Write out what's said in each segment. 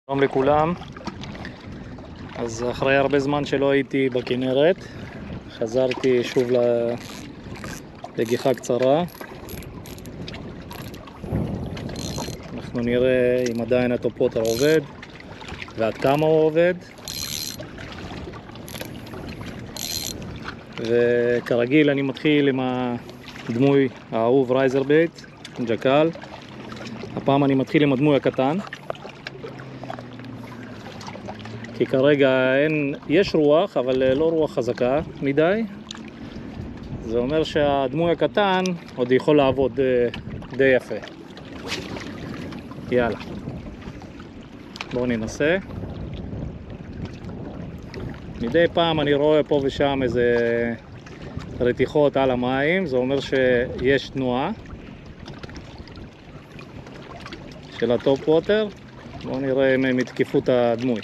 שלום לכולם. אז אחרי הרבה זמן שלא הייתי בכנרת, חזרתי שוב לגיחה קצרה. אנחנו נראה אם עדיין הטופ-ווטר עובד ועד כמה הוא עובד. וכרגיל אני מתחיל עם הדמוי האהוב רייזרבייט, ג'קל. הפעם אני מתחיל עם הדמוי הקטן, כי כרגע יש רוח, אבל לא רוח חזקה מדי. זה אומר שהדמוי הקטן עוד יכול לעבוד די יפה. יאללה, בואו ננסה. מדי פעם אני רואה פה ושם איזה רתיחות על המים, זה אומר שיש תנועה של הטופ ווטר. בואו נראה אם הם יתקפו את הדמוי.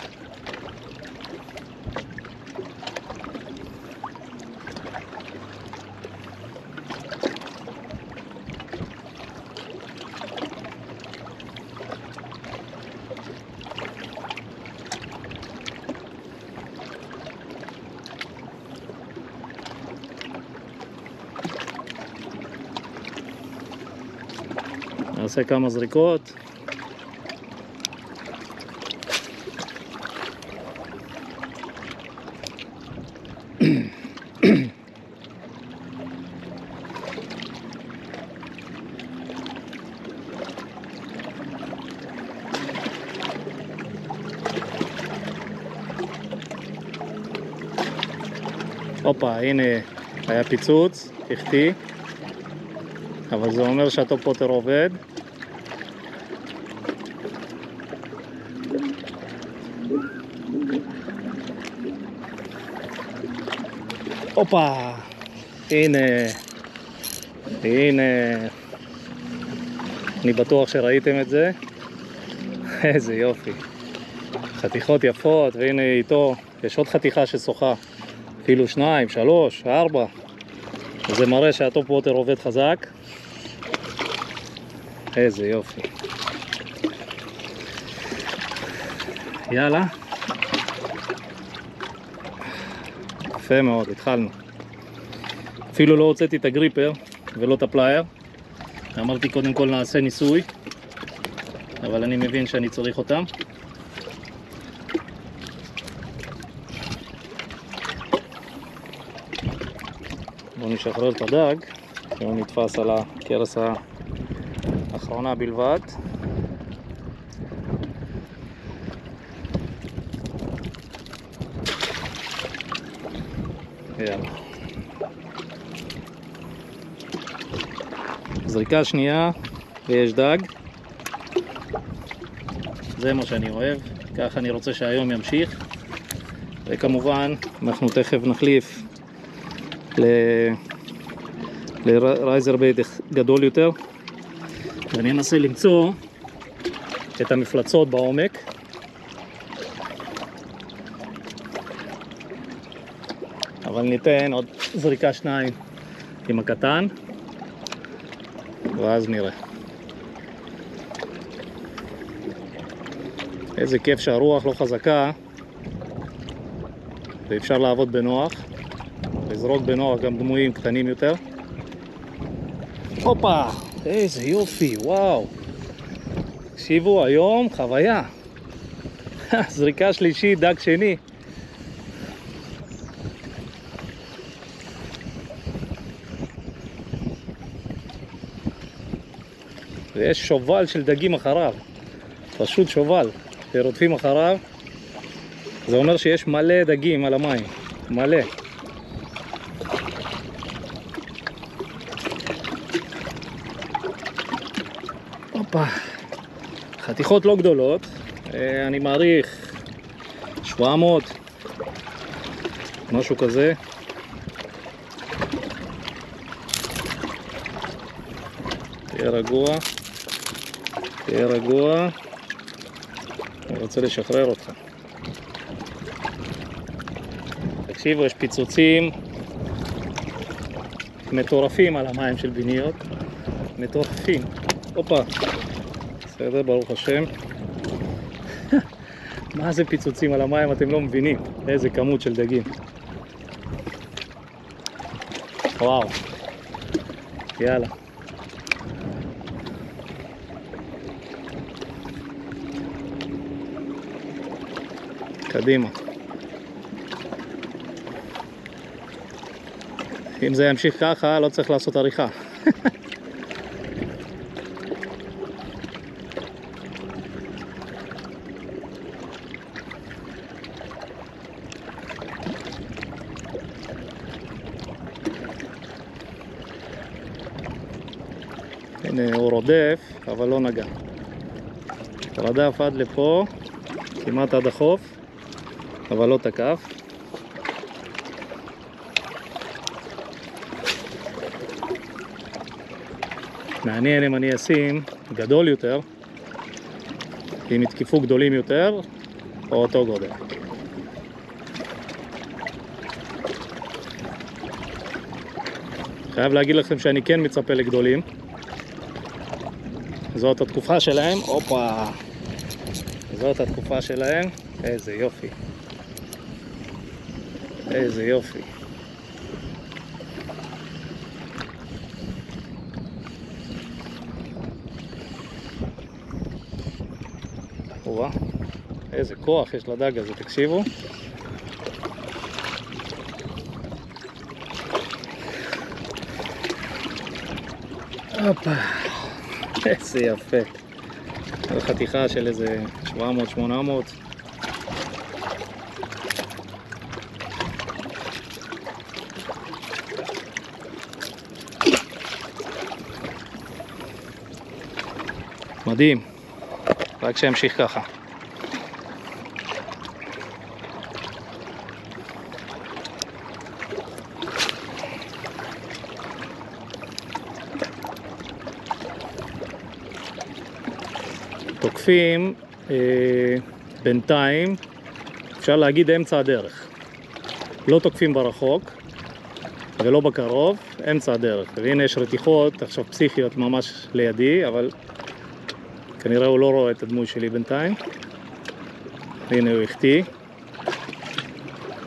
נעשה כמה זריקות. הופה, הנה היה פיצוץ, החטיא, אבל זה אומר שהטופ ווטר עובד. הופה, הנה, אני בטוח שראיתם את זה. איזה יופי, חתיכות יפות, והנה איתו יש עוד חתיכה ששוחה, אפילו 2, 3, 4. זה מראה שהטופ ווטר עובד חזק. איזה יופי. יאללה, יפה מאוד, התחלנו. אפילו לא הוצאתי את הגריפר ולא את הפלייר. אמרתי קודם כל נעשה ניסוי, אבל אני מבין שאני צריך אותם. בואו נשחרר את הדג, שהוא נתפס על הקרס האחרונה בלבד. יאללה. זריקה שנייה ויש דג. זה מה שאני אוהב, ככה אני רוצה שהיום ימשיך. וכמובן אנחנו תכף נחליף לרייזרבייט גדול יותר, ואני אנסה למצוא את המפלצות בעומק. אבל ניתן עוד זריקה 2 עם הקטן, ואז נראה. איזה כיף שהרוח לא חזקה ואפשר לעבוד בנוח, לזרוק בנוח גם דמויים קטנים יותר. הופה, איזה יופי, וואו, תקשיבו, היום חוויה. זריקה שלישית, דג שני. ויש שובל של דגים אחריו, פשוט שובל שרודפים אחריו. זה אומר שיש מלא דגים על המים, מלא. הופה, חתיכות לא גדולות, אני מעריך 700, משהו כזה. תהיה רגוע, תהיה רגוע, אני רוצה לשחרר אותך. תקשיבו, יש פיצוצים מטורפים על המים של ביניות, מטורפים. הופה, בסדר, ברוך השם. מה זה פיצוצים על המים? אתם לא מבינים איזה כמות של דגים. וואו. יאללה. קדימה. אם זה ימשיך ככה, לא צריך לעשות עריכה. הנה הוא רודף, אבל לא נגע. רדף עד לפה, כמעט עד החוף, אבל לא תקף. מעניין אם אני אשים גדול יותר, אם יתקפו גדולים יותר, או אותו גודל. חייב להגיד לכם שאני כן מצפה לגדולים. זאת התקופה שלהם, הופה, זאת התקופה שלהם, איזה יופי, איזה יופי. וואה, איזה כוח יש לדג הזה, תקשיבו. הופה, איזה יפה. זו חתיכה של איזה 700-800. מדהים, רק שימשיך ככה. תוקפים בינתיים, אפשר להגיד אמצע הדרך. לא תוקפים ברחוק ולא בקרוב, אמצע הדרך. והנה יש רתיחות עכשיו פסיכיות ממש לידי, אבל כנראה הוא לא רואה את הדמוי שלי בינתיים. הנה הוא החטיא.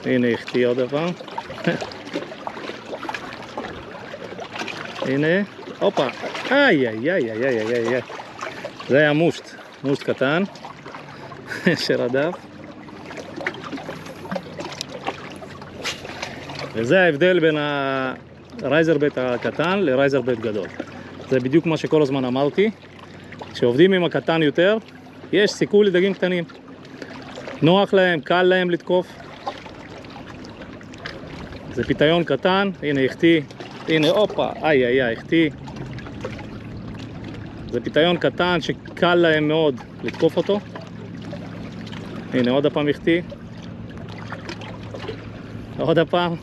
הנה החטיא עוד דבר. הנה, הופה. איי איי איי איי איי איי. זה היה מושט קטן שרדף. וזה ההבדל בין הרייזרבט הקטן לרייזרבט גדול. זה בדיוק מה שכל הזמן אמרתי. כשעובדים עם הקטן יותר, יש סיכוי לדגים קטנים. נוח להם, קל להם לתקוף. זה פיתיון קטן, הנה החטיא, הנה הופה, איי איי איי, החטיא. זה פיתיון קטן שקל להם מאוד לתקוף אותו. הנה עוד הפעם החטיא. עוד הפעם.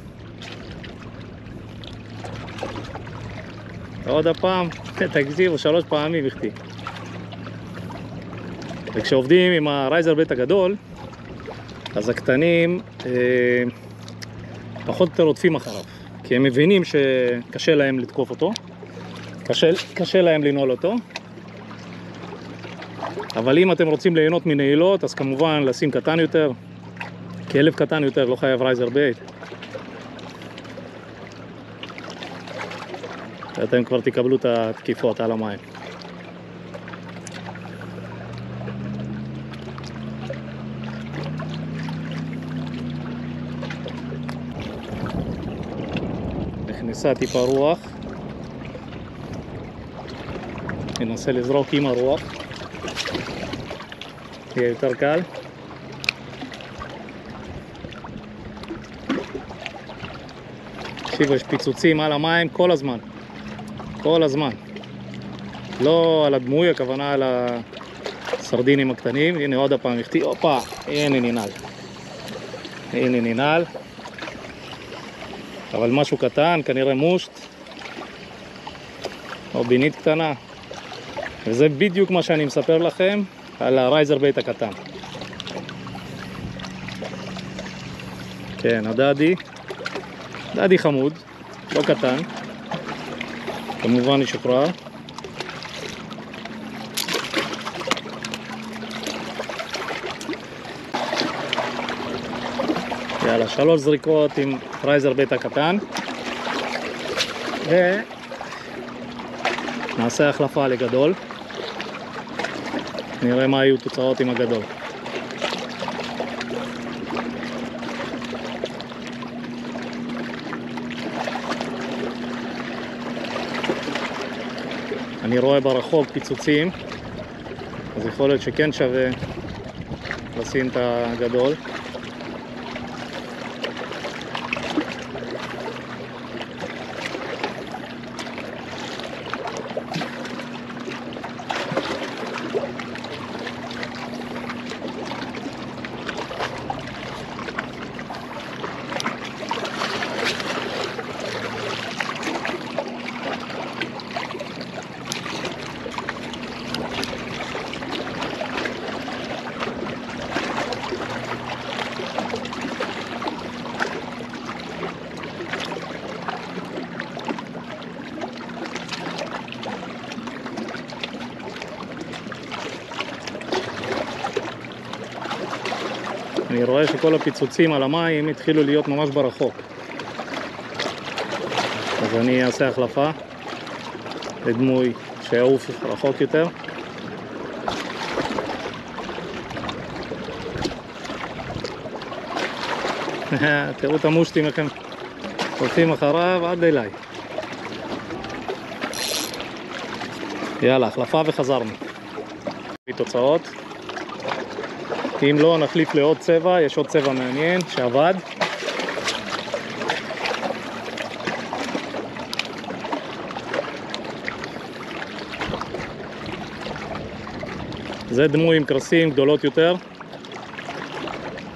עוד הפעם. תקשיבו, 3 פעמים החטיא. וכשעובדים עם הרייזרבט הגדול, אז הקטנים פחות או יותר רודפים אחריו, כי הם מבינים שקשה להם לתקוף אותו, קשה להם לנעול אותו. אבל אם אתם רוצים ליהנות מנעילות, אז כמובן לשים קטן יותר, כלב קטן יותר, לא חייב רייזרבט. ואתם כבר תקבלו את התקיפות על המים. נכנסה טיפה רוח, ננסה לזרוק עם הרוח, יהיה יותר קל. תקשיבו, יש פיצוצים על המים כל הזמן, כל הזמן. לא על הדמוי, הכוונה על הסרדינים הקטנים. הנה עוד הפעם החטיא, הופה, הנה ננעל, הנה ננעל. אבל משהו קטן, כנראה מושט או בינית קטנה. וזה בדיוק מה שאני מספר לכם על הרייזרבט הקטן. כן, הדדי חמוד, לא קטן, כמובן ישוחרר. יאללה, 3 זריקות עם רייזר בטא קטן. ונעשה החלפה לגדול. נראה מה היו תוצאות עם הגדול. אני רואה ברחוק פיצוצים, אז יכול להיות שכן שווה לשים את הגדול. אני רואה שכל הפיצוצים על המים התחילו להיות ממש ברחוק. אז אני אעשה החלפה לדמוי שיעוף רחוק יותר. תראו את המושטים איך הם הולכים אחריו עד אליי. יאללה, החלפה וחזרנו. תוצאות. אם לא, נחליף לעוד צבע, יש עוד צבע מעניין שעבד. זה דמוי עם קרסים גדולות יותר.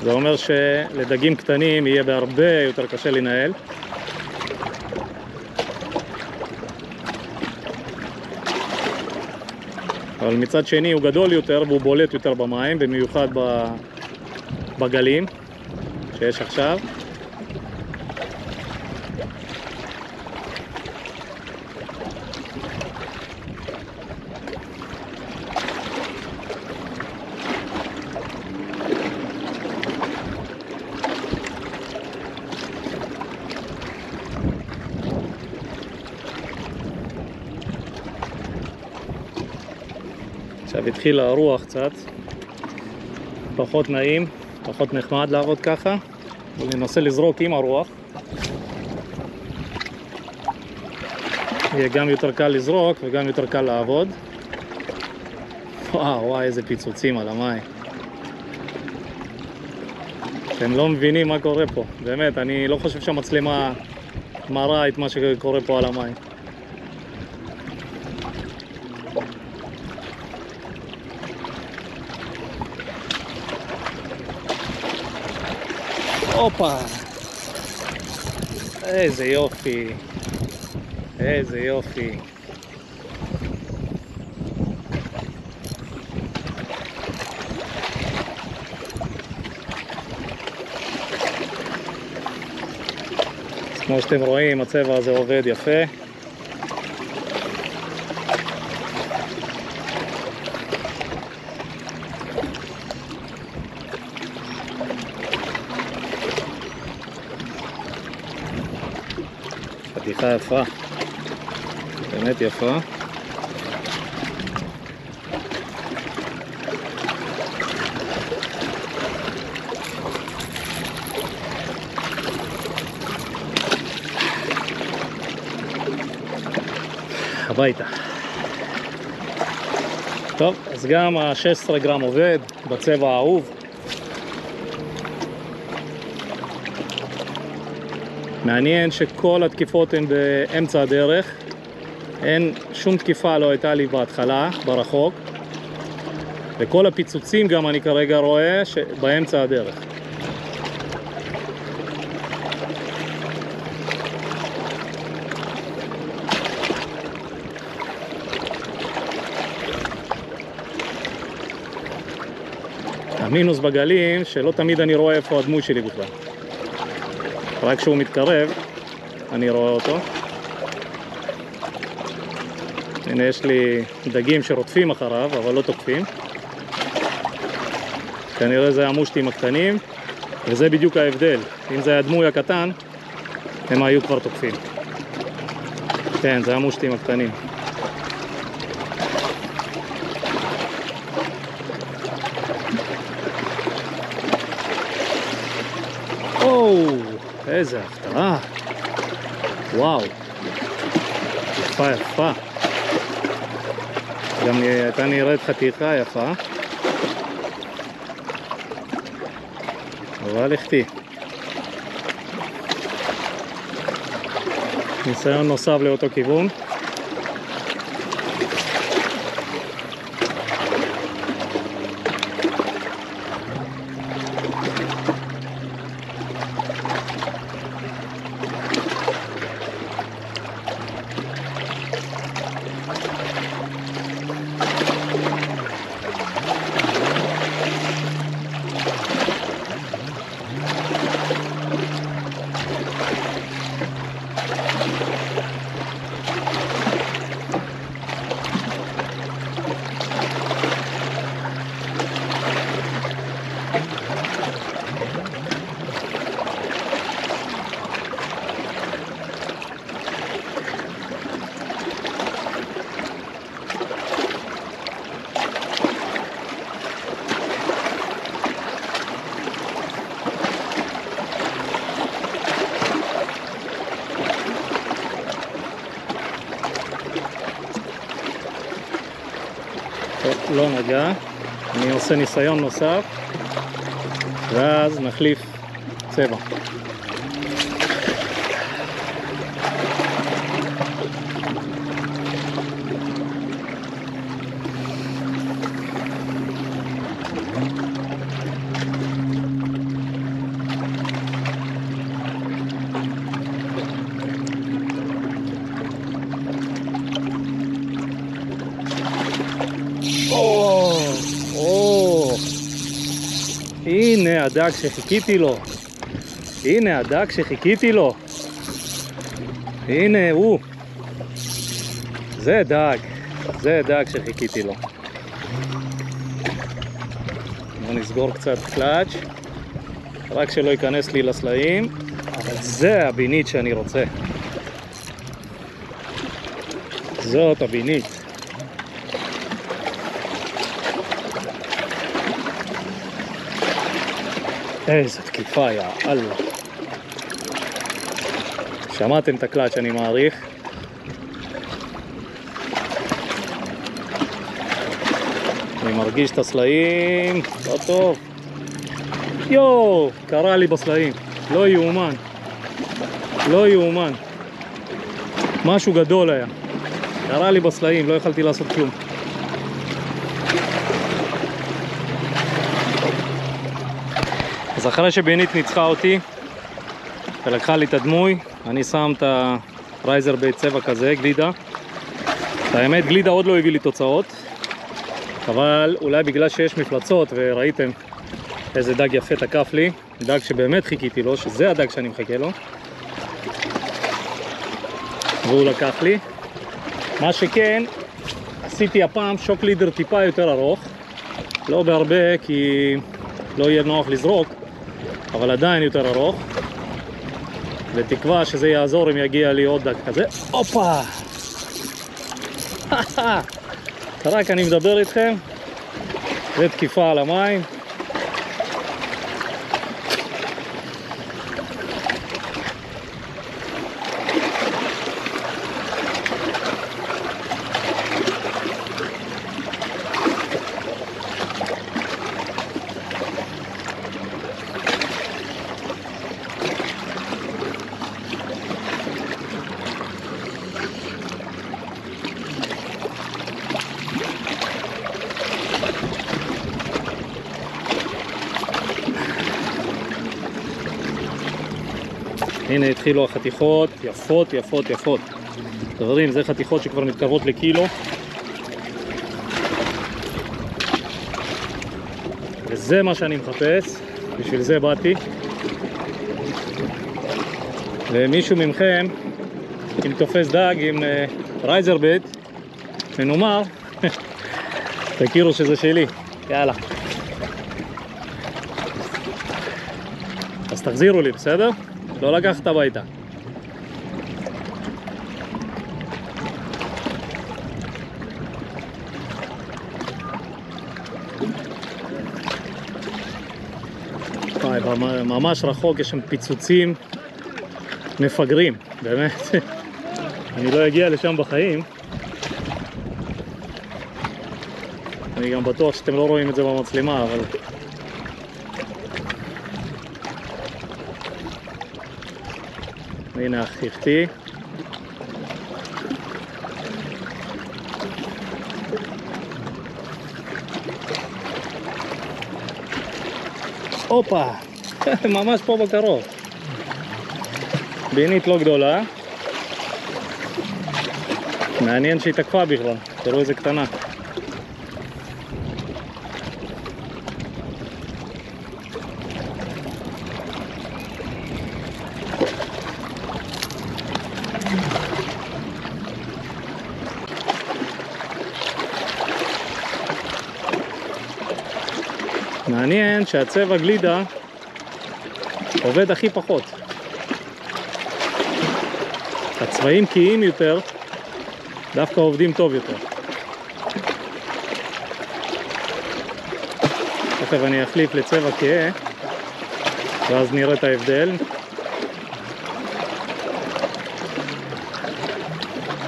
זה אומר שלדגים קטנים יהיה בהרבה יותר קשה לנהל. אבל מצד שני הוא גדול יותר והוא בולט יותר במים, במיוחד בגלים שיש עכשיו. עכשיו התחיל הרוח קצת, פחות נעים, פחות נחמד לעבוד ככה. וננסה לזרוק עם הרוח. יהיה גם יותר קל לזרוק וגם יותר קל לעבוד. וואו, איזה פיצוצים על המים. אתם לא מבינים מה קורה פה. באמת, אני לא חושב שהמצלמה מראה את מה שקורה פה על המים. הופה, איזה יופי, איזה יופי. אז כמו שאתם רואים, הצבע הזה עובד יפה. חתיכה יפה, באמת יפה. הביתה. טוב, אז גם ה-16 גרם עובד בצבע האהוב. מעניין שכל התקיפות הן באמצע הדרך. אין שום תקיפה לא הייתה לי בהתחלה, ברחוק. וכל הפיצוצים גם אני כרגע רואה שבאמצע הדרך. המינוס בגלים שלא תמיד אני רואה איפה הדמוי שלי בכלל. רק כשהוא מתקרב אני רואה אותו. הנה יש לי דגים שרודפים אחריו אבל לא תוקפים. כנראה זה המושטים הקטנים וזה בדיוק ההבדל. אם זה היה דמוי הקטן, הם היו כבר תוקפים. כן, זה המושטים הקטנים. איזה הפתעה. וואו. יפה, יפה. גם הייתה נראית חתיכה יפה. אבל לכתי. ניסיון נוסף לאותו כיוון. לא נגע, אני עושה ניסיון נוסף ואז נחליף צבע. הנה הדג שחיכיתי לו. הנה הדג שחיכיתי לו. הנה הוא. זה דג. זה דג שחיכיתי לו. בוא נסגור קצת קלאץ' רק שלא ייכנס לי לסלעים. אבל זה הבינית שאני רוצה. זאת הבינית. איזה תקיפה, יא אללה. שמעתם את הקלאץ' שאני מעריך. אני מרגיש את הסלעים, לא טוב. יואו, קרה לי בסלעים. לא יאומן. לא יאומן. משהו גדול היה. קרה לי בסלעים, לא יכלתי לעשות כלום. אז אחרי שבינית ניצחה אותי ולקחה לי את הדמוי, אני שם את הרייזר בצבע כזה, גלידה. האמת, גלידה עוד לא הביא לי תוצאות, אבל אולי בגלל שיש מפלצות וראיתם איזה דג יפה תקף לי, דג שבאמת חיכיתי לו, שזה הדג שאני מחכה לו, והוא לקח לי. מה שכן, עשיתי הפעם שוק לידר טיפה יותר ארוך, לא בהרבה כי לא יהיה נוח לזרוק, אבל עדיין יותר ארוך, ותקווה שזה יעזור אם יגיע לי עוד דג כזה. הופה! רק אני מדבר איתכם, ותקיפה על המים. הנה התחילו החתיכות, יפות, יפות, יפות. חברים, זה חתיכות שכבר מתקרבות לקילו. וזה מה שאני מחפש, בשביל זה באתי. ומישהו ממכם, אם תופס דג עם רייזר בית, מנומר, תכירו שזה שלי. יאללה. אז תחזירו לי, בסדר? לא לקחת הביתה. ממש רחוק, יש שם פיצוצים מפגרים, באמת. אני לא אגיע לשם בחיים. אני גם בטוח שאתם לא רואים את זה במצלמה, אבל... הנה אחיכתי. הופה, ממש פה בקרוב. בינית לא גדולה. מעניין שהיא תקפה בכלל, תראו איזה קטנה. מעניין שהצבע גלידה עובד הכי פחות. הצבעים קיים יותר דווקא עובדים טוב יותר. תכף אני אחליף לצבע כהה ואז נראה את ההבדל.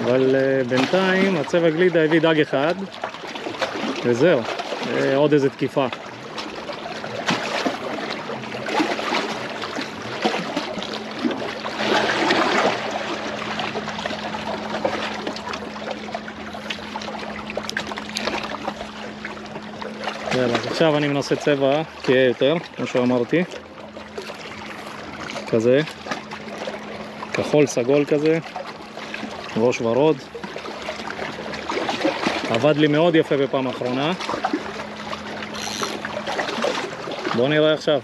אבל בינתיים הצבע גלידה הביא דג אחד וזהו, עוד איזה תקיפה. אז עכשיו אני מנסה צבע כהה יותר, כמו שאמרתי, כזה, כחול סגול כזה, ראש ורוד. עבד לי מאוד יפה בפעם האחרונה. בואו נראה עכשיו.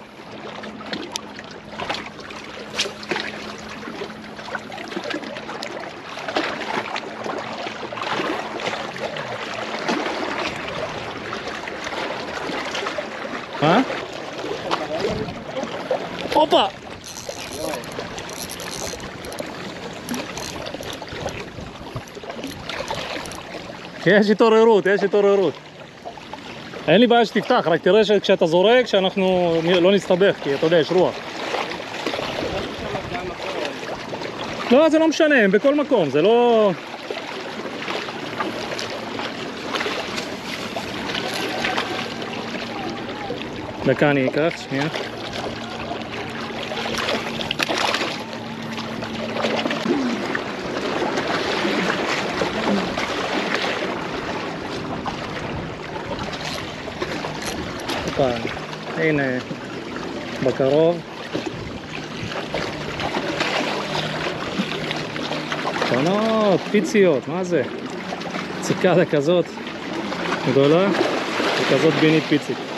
מה? הופה! יש התעוררות, יש התעוררות. אין לי בעיה שתפתח, רק תראה שכשאתה זורק, שאנחנו לא נסתבך, כי אתה יודע, יש רוח. לא, זה לא משנה, הם בכל מקום, זה לא... דקה אני אקח, שנייה. הנה, בקרוב. קטנות, פיציות, מה זה? ציקדה כזאת גדולה וכזאת בינית פיצית.